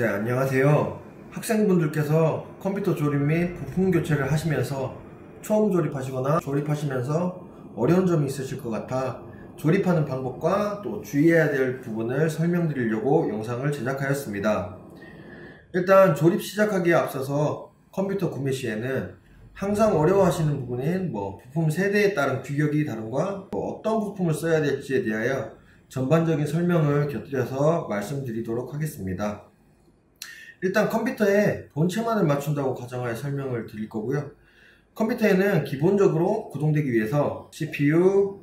네, 안녕하세요. 학생분들께서 컴퓨터 조립 및 부품 교체를 하시면서 처음 조립하시거나 조립하시면서 어려운 점이 있으실 것 같아 조립하는 방법과 또 주의해야 될 부분을 설명드리려고 영상을 제작하였습니다. 일단 조립 시작하기에 앞서서 컴퓨터 구매 시에는 항상 어려워하시는 부분인 부품 세대에 따른 규격이 다름과 어떤 부품을 써야 될지에 대하여 전반적인 설명을 곁들여서 말씀드리도록 하겠습니다. 일단 컴퓨터에 본체만을 맞춘다고 가정하에 설명을 드릴 거고요. 컴퓨터에는 기본적으로 구동되기 위해서 CPU,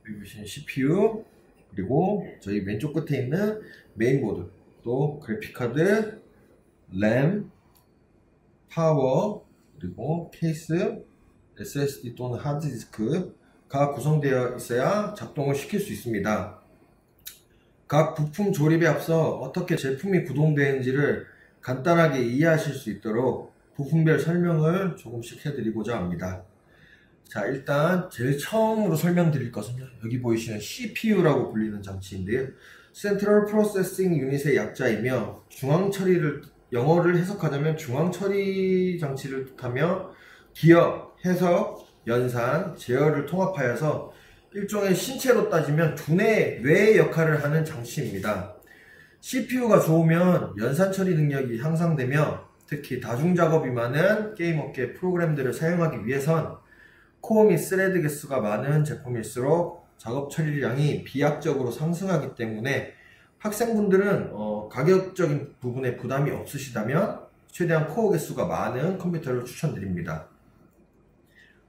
여기 보시는 CPU, 그리고 저희 왼쪽 끝에 있는 메인보드, 또 그래픽카드, 램, 파워, 그리고 케이스, SSD 또는 하드디스크가 구성되어 있어야 작동을 시킬 수 있습니다. 각 부품 조립에 앞서 어떻게 제품이 구동되는지를 간단하게 이해하실 수 있도록 부품별 설명을 조금씩 해드리고자 합니다. 자, 일단 제일 처음으로 설명드릴 것은요, 여기 보이시는 CPU라고 불리는 장치인데요, Central Processing Unit의 약자이며 중앙처리를, 영어를 해석하자면 중앙처리 장치를 뜻하며 기억, 해석, 연산, 제어를 통합하여서 일종의 신체로 따지면 두뇌, 뇌의 역할을 하는 장치입니다. CPU가 좋으면 연산 처리 능력이 향상되며 특히 다중작업이 많은 게임업계 프로그램들을 사용하기 위해선 코어 및 스레드 개수가 많은 제품일수록 작업 처리량이 비약적으로 상승하기 때문에 학생분들은 가격적인 부분에 부담이 없으시다면 최대한 코어 개수가 많은 컴퓨터를 추천드립니다.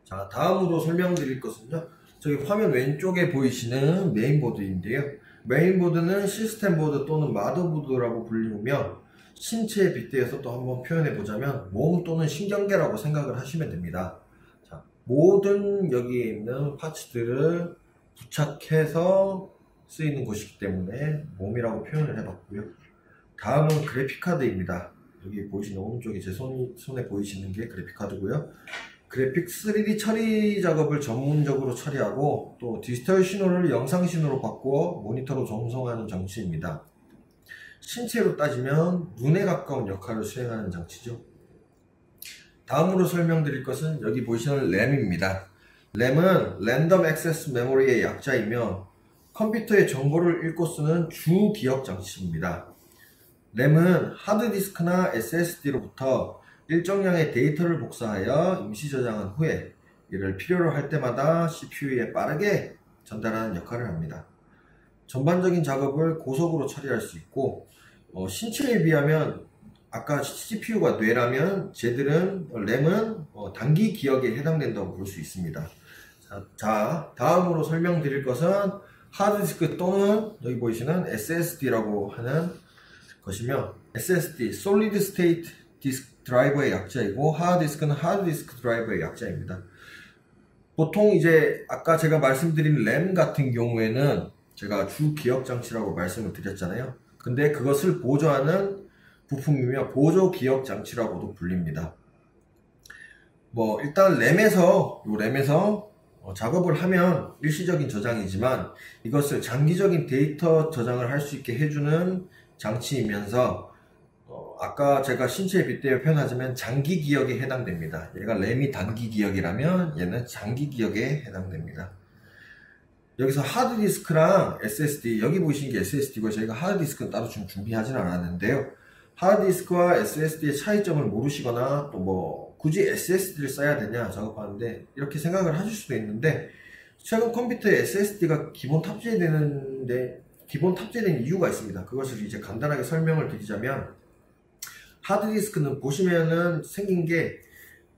자, 다음으로 설명드릴 것은요, 저기 화면 왼쪽에 보이시는 메인보드인데요. 메인보드는 시스템보드 또는 마더보드라고 불리우며 신체에 빗대어서 또 한번 표현해 보자면 몸 또는 신경계라고 생각을 하시면 됩니다. 자, 모든 여기에 있는 파츠들을 부착해서 쓰이는 곳이기 때문에 몸이라고 표현을 해봤고요. 다음은 그래픽카드입니다. 여기 보이시는 오른쪽에 제 손에 보이시는 게 그래픽카드고요. 그래픽 3D 처리 작업을 전문적으로 처리하고 또 디지털 신호를 영상 신호로 바꾸어 모니터로 전송하는 장치입니다. 신체로 따지면 눈에 가까운 역할을 수행하는 장치죠. 다음으로 설명드릴 것은 여기 보이시는 램입니다. 램은 랜덤 액세스 메모리의 약자이며 컴퓨터의 정보를 읽고 쓰는 주 기억 장치입니다. 램은 하드디스크나 SSD로부터 일정량의 데이터를 복사하여 임시 저장한 후에 이를 필요로 할 때마다 CPU에 빠르게 전달하는 역할을 합니다. 전반적인 작업을 고속으로 처리할 수 있고 신체에 비하면 아까 CPU가 뇌라면 램은 단기 기억에 해당된다고 볼 수 있습니다. 자, 다음으로 설명드릴 것은 하드디스크 또는 여기 보이시는 SSD라고 하는 것이며, SSD, Solid State Disk 드라이버의 약자이고 하드디스크는 하드디스크 드라이버의 약자입니다. 보통 이제 아까 제가 말씀드린 램 같은 경우에는 제가 주 기억 장치라고 말씀을 드렸잖아요. 근데 그것을 보조하는 부품이며 보조 기억 장치라고도 불립니다. 일단 램에서 작업을 하면 일시적인 저장이지만 이것을 장기적인 데이터 저장을 할 수 있게 해주는 장치이면서 아까 제가 신체에 빗대어 표현하자면 장기 기억에 해당됩니다. 얘가 램이 단기 기억이라면 얘는 장기 기억에 해당됩니다. 여기서 하드디스크랑 SSD, 여기 보이시는 게 SSD고 저희가 하드디스크는 따로 좀 준비하지는 않았는데요. 하드디스크와 SSD의 차이점을 모르시거나 또 굳이 SSD를 써야 되냐 작업하는데 이렇게 생각을 하실 수도 있는데, 최근 컴퓨터에 SSD가 기본 탑재되는 이유가 있습니다. 그것을 이제 간단하게 설명을 드리자면, 하드디스크는 보시면은 생긴 게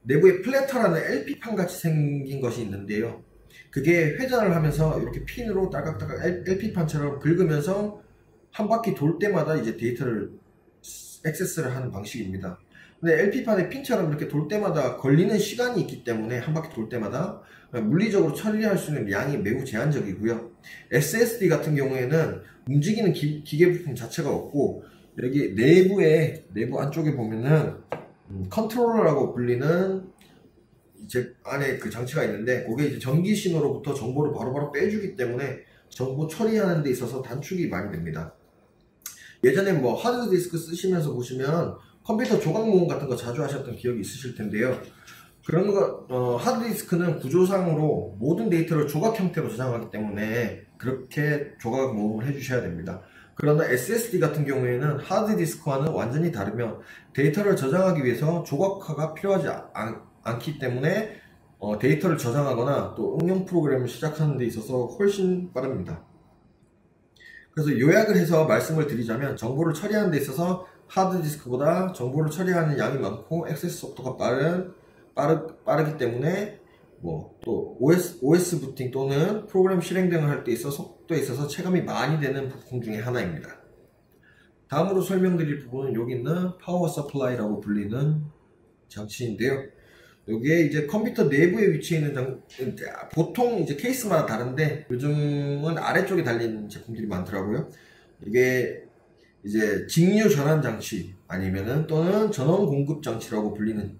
내부에 플래터라는 LP판 같이 생긴 것이 있는데요. 그게 회전을 하면서 이렇게 핀으로 딸깍딸깍 LP판처럼 긁으면서 한 바퀴 돌 때마다 이제 데이터를 액세스를 하는 방식입니다. 근데 LP판의 핀처럼 이렇게 돌 때마다 걸리는 시간이 있기 때문에 한 바퀴 돌 때마다 물리적으로 처리할 수 있는 양이 매우 제한적이고요. SSD 같은 경우에는 움직이는 기계 부품 자체가 없고, 여기 내부 안쪽에 보면은 컨트롤러라고 불리는 이제 안에 그 장치가 있는데, 그게 이제 전기 신호로부터 정보를 바로바로 빼주기 때문에 정보 처리하는 데 있어서 단축이 많이 됩니다. 예전에 뭐 하드디스크 쓰시면서 보시면 컴퓨터 조각 모음 같은 거 자주 하셨던 기억이 있으실 텐데요. 그런 거, 하드디스크는 구조상으로 모든 데이터를 조각 형태로 저장하기 때문에 그렇게 조각 모음을 해주셔야 됩니다. 그러나 SSD 같은 경우에는 하드디스크와는 완전히 다르며 데이터를 저장하기 위해서 조각화가 필요하지 않기 때문에 데이터를 저장하거나 또 응용 프로그램을 시작하는 데 있어서 훨씬 빠릅니다. 그래서 요약을 해서 말씀을 드리자면 정보를 처리하는 데 있어서 하드디스크보다 정보를 처리하는 양이 많고 액세스 속도가 빠르기 때문에 뭐 또 OS 부팅 또는 프로그램 실행 등을 할 때 있어 속도에 있어서 체감이 많이 되는 부품 중에 하나입니다. 다음으로 설명드릴 부분은 여기 있는 파워 서플라이라고 불리는 장치인데요. 여기에 이제 컴퓨터 내부에 위치해 있는 보통 이제 케이스마다 다른데 요즘은 아래쪽에 달린 제품들이 많더라고요. 이게 이제 직류 전환 장치 아니면은 또는 전원 공급 장치라고 불리는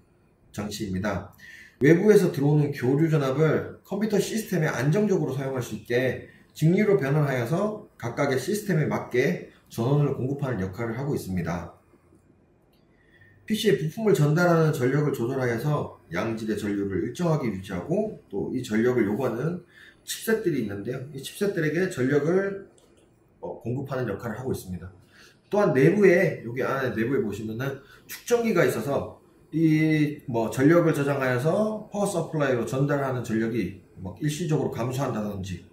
장치입니다. 외부에서 들어오는 교류 전압을 컴퓨터 시스템에 안정적으로 사용할 수 있게 직류로 변환하여서 각각의 시스템에 맞게 전원을 공급하는 역할을 하고 있습니다. PC에 부품을 전달하는 전력을 조절하여서 양질의 전류를 일정하게 유지하고 또 이 전력을 요구하는 칩셋들이 있는데요. 이 칩셋들에게 전력을 공급하는 역할을 하고 있습니다. 또한 내부에 여기 안에 내부에 보시면은 축전기가 있어서 이 전력을 저장하여서 파워 서플라이로 전달하는 전력이 일시적으로 감소한다든지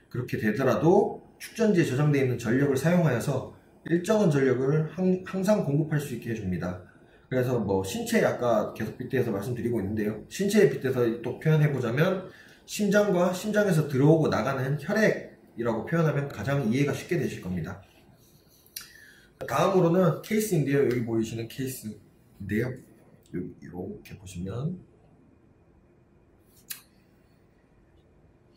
그렇게 되더라도 축전지에 저장되어 있는 전력을 사용하여서 일정한 전력을 항상 공급할 수 있게 해줍니다. 그래서 신체 아까 계속 빗대서 말씀드리고 있는데요. 신체의 빗대서 또 표현해보자면 심장과 심장에서 들어오고 나가는 혈액이라고 표현하면 가장 이해가 쉽게 되실 겁니다. 다음으로는 케이스인데요. 여기 보이시는 케이스인데요. 여기 이렇게 보시면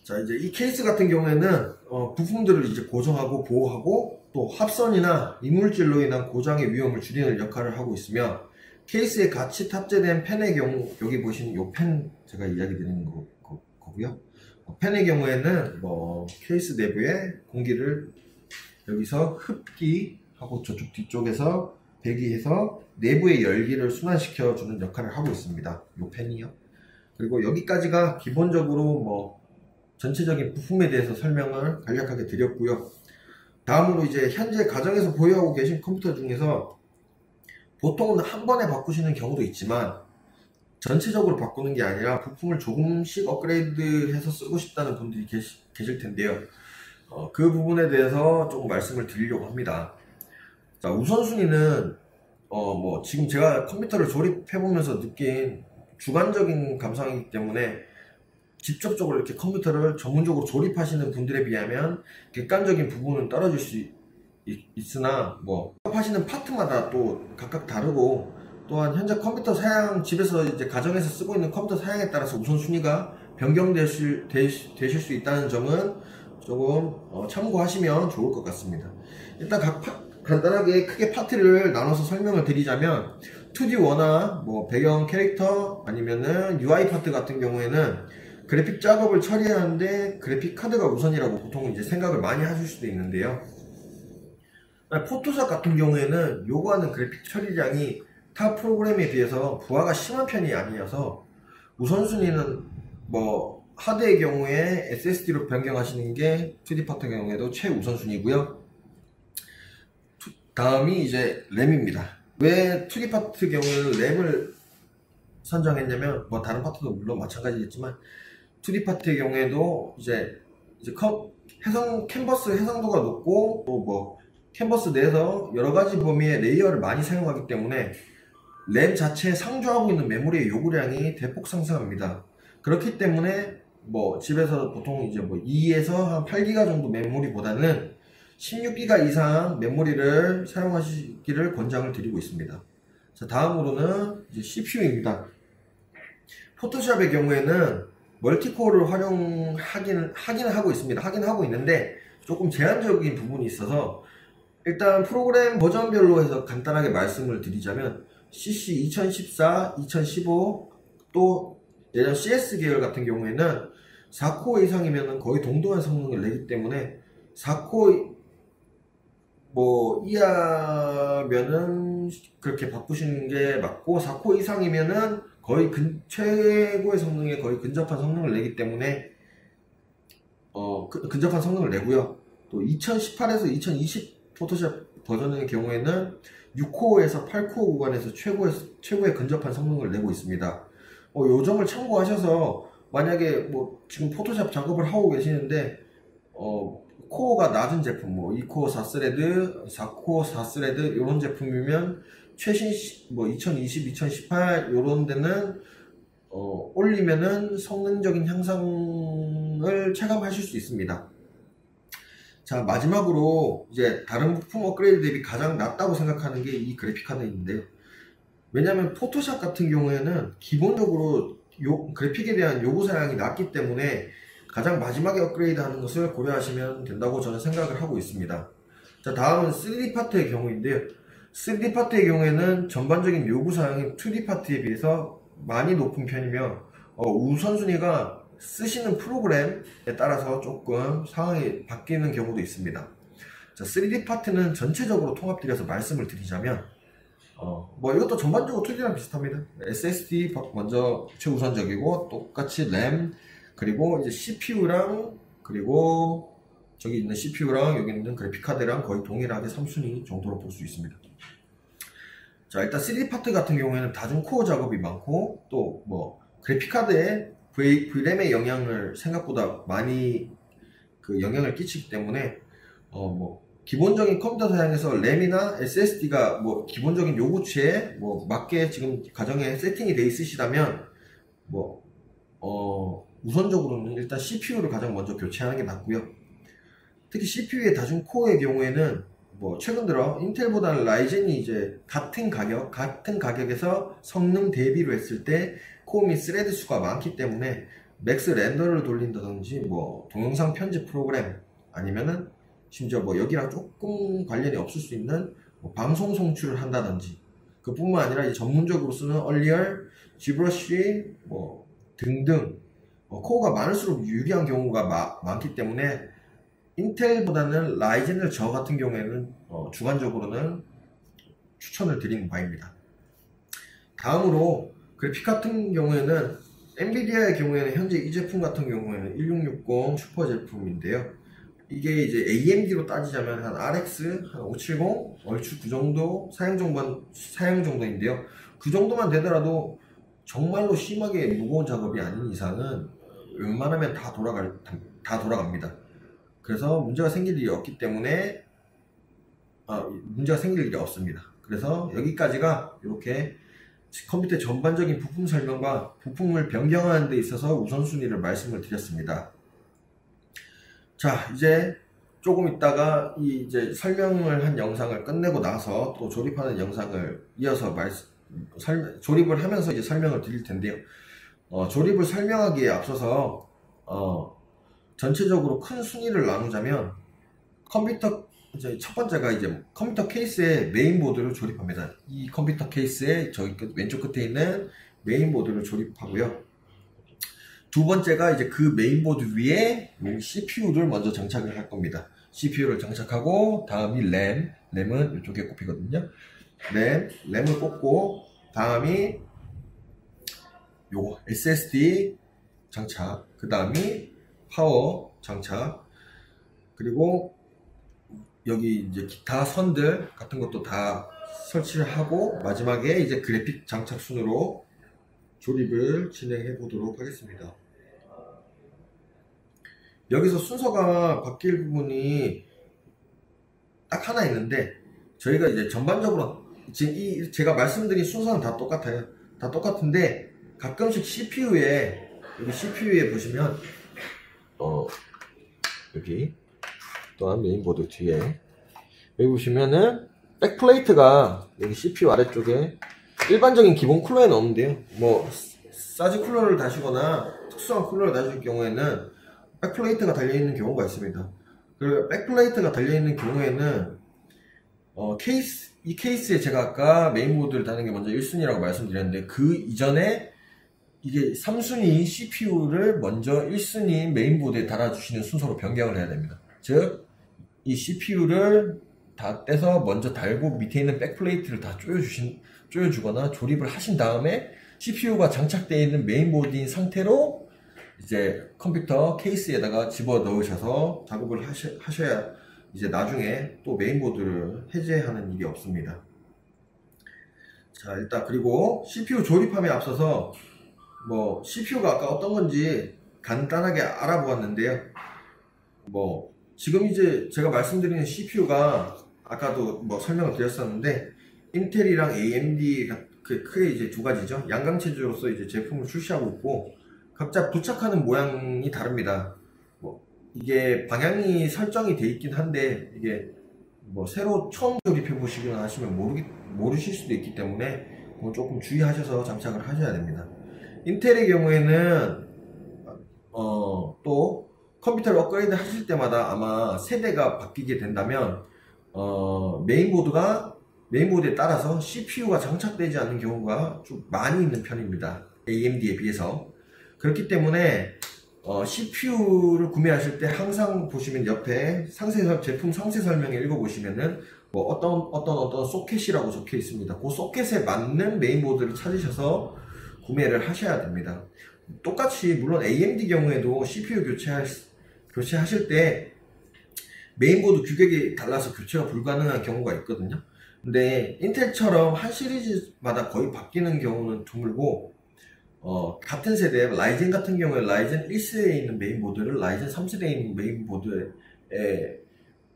자 이제 이 케이스 같은 경우에는 부품들을 이제 고정하고 보호하고 또 합선이나 이물질로 인한 고장의 위험을 줄이는 역할을 하고 있으며 케이스에 같이 탑재된 펜의 경우 여기 보시는 이 펜 제가 이야기 드리는 거고요. 펜의 경우에는 케이스 내부에 공기를 여기서 흡기하고 저쪽 뒤쪽에서 배기해서 내부의 열기를 순환시켜 주는 역할을 하고 있습니다. 이 펜이요. 그리고 여기까지가 기본적으로 전체적인 부품에 대해서 설명을 간략하게 드렸고요. 다음으로 이제 현재 가정에서 보유하고 계신 컴퓨터 중에서 보통은 한 번에 바꾸시는 경우도 있지만 전체적으로 바꾸는 게 아니라 부품을 조금씩 업그레이드해서 쓰고 싶다는 분들이 계실 텐데요. 그 부분에 대해서 조금 말씀을 드리려고 합니다. 자, 우선순위는 지금 제가 컴퓨터를 조립해보면서 느낀 주관적인 감상이기 때문에 직접적으로 이렇게 컴퓨터를 전문적으로 조립하시는 분들에 비하면 객관적인 부분은 떨어질 수 있으나 하시는 파트마다 또 각각 다르고 또한 현재 컴퓨터 사양 집에서 이제 가정에서 쓰고 있는 컴퓨터 사양에 따라서 우선순위가 변경되실 수 있다는 점은 조금 참고하시면 좋을 것 같습니다. 일단 간단하게 크게 파트를 나눠서 설명을 드리자면 2D 원화, 배경 캐릭터 아니면은 UI 파트 같은 경우에는 그래픽 작업을 처리하는데 그래픽 카드가 우선이라고 보통 이제 생각을 많이 하실 수도 있는데요. 포토샵 같은 경우에는 요구하는 그래픽 처리량이 타 프로그램에 비해서 부하가 심한 편이 아니어서 우선순위는 하드의 경우에 SSD로 변경하시는 게 2D 파트 경우에도 최우선순위고요. 다음이 이제 램입니다. 왜 2D 파트 경우에는 램을 선정했냐면 다른 파트도 물론 마찬가지겠지만 2D 파트의 경우에도 이제 캔버스 해상도가 높고 또 캔버스 내에서 여러가지 범위의 레이어를 많이 사용하기 때문에 램 자체에 상주하고 있는 메모리의 요구량이 대폭 상승합니다. 그렇기 때문에 집에서 보통 이제 2에서 한 8기가 정도 메모리보다는 16기가 이상 메모리를 사용하시기를 권장을 드리고 있습니다. 자, 다음으로는 이제 CPU입니다. 포토샵의 경우에는 멀티코어를 활용하긴 하고 있습니다. 하긴 하고 있는데 조금 제한적인 부분이 있어서 일단 프로그램 버전별로 해서 간단하게 말씀을 드리자면 CC 2014, 2015 또 예전 CS 계열 같은 경우에는 4코어 이상이면 거의 동등한 성능을 내기 때문에 4코어 뭐 이하면은 그렇게 바꾸시는 게 맞고 4코어 이상이면은 거의 최고의 성능에 거의 근접한 성능을 내기 때문에 근접한 성능을 내고요. 또 2018에서 2020 포토샵 버전의 경우에는 6코어에서 8코어 구간에서 최고의 근접한 성능을 내고 있습니다. 요 점을 참고하셔서 만약에 뭐 지금 포토샵 작업을 하고 계시는데 코어가 낮은 제품, 뭐 2코어 4스레드, 4코어 4스레드 이런 제품이면 최신 뭐 2020, 2018 이런 데는 올리면은 성능적인 향상을 체감하실 수 있습니다. 자, 마지막으로 이제 다른 부품 업그레이드 대비 가장 낫다고 생각하는 게 이 그래픽 카드인데요. 왜냐하면 포토샵 같은 경우에는 기본적으로 그래픽에 대한 요구 사양이 낮기 때문에 가장 마지막에 업그레이드 하는 것을 고려하시면 된다고 저는 생각을 하고 있습니다. 자, 다음은 3D 파트의 경우인데요. 3D 파트의 경우에는 전반적인 요구 사양이 2D 파트에 비해서 많이 높은 편이며 우선순위가 쓰시는 프로그램에 따라서 조금 상황이 바뀌는 경우도 있습니다. 자, 3D 파트는 전체적으로 통합드려서 말씀을 드리자면 뭐 이것도 전반적으로 2D랑 비슷합니다. SSD 먼저 최우선적이고 똑같이 램 그리고 이제 CPU랑 그리고 저기 있는 CPU랑 여기 있는 그래픽카드랑 거의 동일하게 3순위 정도로 볼 수 있습니다. 자, 일단 3D 파트 같은 경우에는 다중 코어 작업이 많고 또 뭐 그래픽카드에 VRAM의 영향을 생각보다 많이 영향을 끼치기 때문에 뭐 기본적인 컴퓨터 사양에서 램이나 SSD가 뭐 기본적인 요구치에 뭐 맞게 지금 가정에 세팅이 돼 있으시다면 뭐 우선적으로는 일단 CPU를 가장 먼저 교체하는 게 낫고요. 특히 CPU의 다중 코어의 경우에는 뭐 최근 들어 인텔보다는 라이젠이 이제 같은 가격에서 성능 대비로 했을 때 코어 및 스레드 수가 많기 때문에 맥스 렌더를 돌린다든지 뭐 동영상 편집 프로그램 아니면은 심지어 뭐 여기랑 조금 관련이 없을 수 있는 뭐 방송 송출을 한다든지 그뿐만 아니라 이제 전문적으로 쓰는 얼리얼, 지브러쉬 뭐 등등 코어가 많을수록 유리한 경우가 많기 때문에 인텔보다는 라이젠을 저 같은 경우에는 주관적으로는 추천을 드리는 바입니다. 다음으로 그래픽 같은 경우에는 엔비디아의 경우에는 현재 이 제품 같은 경우에는 1660 슈퍼 제품인데요. 이게 이제 AMD로 따지자면 한 RX, 한 570, 얼추 그 정도 사용 정도인데요. 그 정도만 되더라도 정말로 심하게 무거운 작업이 아닌 이상은 웬만하면 다 돌아갑니다. 그래서 문제가 생길 일이 없기 때문에 문제가 생길 일이 없습니다. 그래서 여기까지가 이렇게 컴퓨터의 전반적인 부품 설명과 부품을 변경하는 데 있어서 우선순위를 말씀을 드렸습니다. 자, 이제 조금 있다가 이제 설명을 한 영상을 끝내고 나서 또 조립하는 영상을 이어서 조립을 하면서 이제 설명을 드릴 텐데요. 조립을 설명하기에 앞서서 전체적으로 큰 순위를 나누자면 이제 첫 번째가 이제 컴퓨터 케이스의 메인보드를 조립합니다. 이 컴퓨터 케이스의 저기 왼쪽 끝에 있는 메인보드를 조립하고요. 두 번째가 이제 그 메인보드 위에 CPU를 먼저 장착을 할 겁니다. CPU를 장착하고 다음이 램은 이쪽에 꼽히거든요. 램을 꼽고 다음이 요거 SSD 장착, 그 다음이 파워 장착, 그리고 여기 이제 기타 선들 같은 것도 다 설치를 하고 마지막에 이제 그래픽 장착 순으로 조립을 진행해 보도록 하겠습니다. 여기서 순서가 바뀔 부분이 딱 하나 있는데 저희가 이제 전반적으로 지금 제가 말씀드린 순서는 다 똑같아요. 다 똑같은데 가끔씩 여기 CPU에 보시면 여기 또한 메인보드 뒤에 여기 보시면은 백플레이트가 여기 CPU 아래쪽에 일반적인 기본 쿨러에는 없는데요. 뭐 사지 쿨러를 다시거나 특수한 쿨러를 다실 경우에는 백플레이트가 달려있는 경우가 있습니다. 그 백플레이트가 달려있는 경우에는 이 케이스에 제가 아까 메인보드를 다는 게 먼저 1순위라고 말씀드렸는데 그 이전에 이게 3순위 CPU를 먼저 1순위 메인보드에 달아주시는 순서로 변경을 해야 됩니다. 즉 이 CPU를 다 떼서 먼저 달고 밑에 있는 백플레이트를 다 조여주거나 조립을 하신 다음에 CPU가 장착되어 있는 메인보드인 상태로 이제 컴퓨터 케이스에다가 집어 넣으셔서 작업을 하셔야 이제 나중에 또 메인보드를 해제하는 일이 없습니다. 자, 일단 그리고 CPU 조립함에 앞서서 뭐 CPU가 아까 어떤 건지 간단하게 알아보았는데요. 뭐 지금 이제 제가 말씀드리는 CPU가 아까도 뭐 설명을 드렸었는데 인텔이랑 AMD가 크게 이제 두 가지죠. 양강체제로서 이제 제품을 출시하고 있고 각자 부착하는 모양이 다릅니다. 뭐 이게 방향이 설정이 돼 있긴 한데 이게 뭐 새로 처음 조립해 보시거나 하시면 모르실 수도 있기 때문에 뭐 조금 주의하셔서 장착을 하셔야 됩니다. 인텔의 경우에는 또 컴퓨터를 업그레이드 하실 때마다 아마 세대가 바뀌게 된다면 메인보드에 따라서 CPU가 장착되지 않는 경우가 좀 많이 있는 편입니다. AMD에 비해서. 그렇기 때문에 CPU를 구매하실 때 항상 보시면 옆에 제품 상세 설명을 읽어보시면은 뭐 어떤 소켓이라고 적혀 있습니다. 그 소켓에 맞는 메인보드를 찾으셔서 구매를 하셔야 됩니다. 똑같이 물론 AMD 경우에도 CPU 교체하실 때 메인보드 규격이 달라서 교체가 불가능한 경우가 있거든요. 근데 인텔처럼 한 시리즈마다 거의 바뀌는 경우는 드물고 같은 세대 라이젠 같은 경우에 라이젠 1세대에 있는 메인보드를 라이젠 3세대에 있는 메인보드에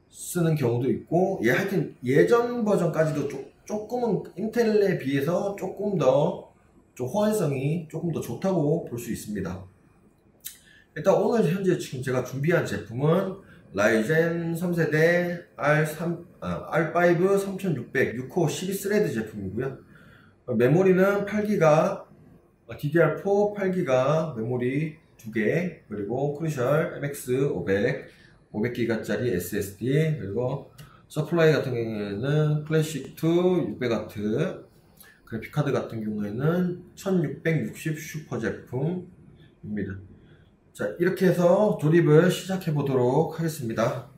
쓰는 경우도 있고 하여튼 예전 버전까지도 조금은 인텔에 비해서 조금 더 호환성이 조금 더 좋다고 볼 수 있습니다. 일단 오늘 현재 지금 제가 준비한 제품은 라이젠 3세대 R5 3600 6코어 12스레드 제품이고요. 메모리는 8기가 DDR4 8기가 메모리 2개, 그리고 크루셜 MX 500기가짜리 SSD, 그리고 서플라이 같은 경우에는 클래식2 600W, 그래픽카드 같은 경우에는 1660 슈퍼 제품입니다. 자, 이렇게 해서 조립을 시작해 보도록 하겠습니다.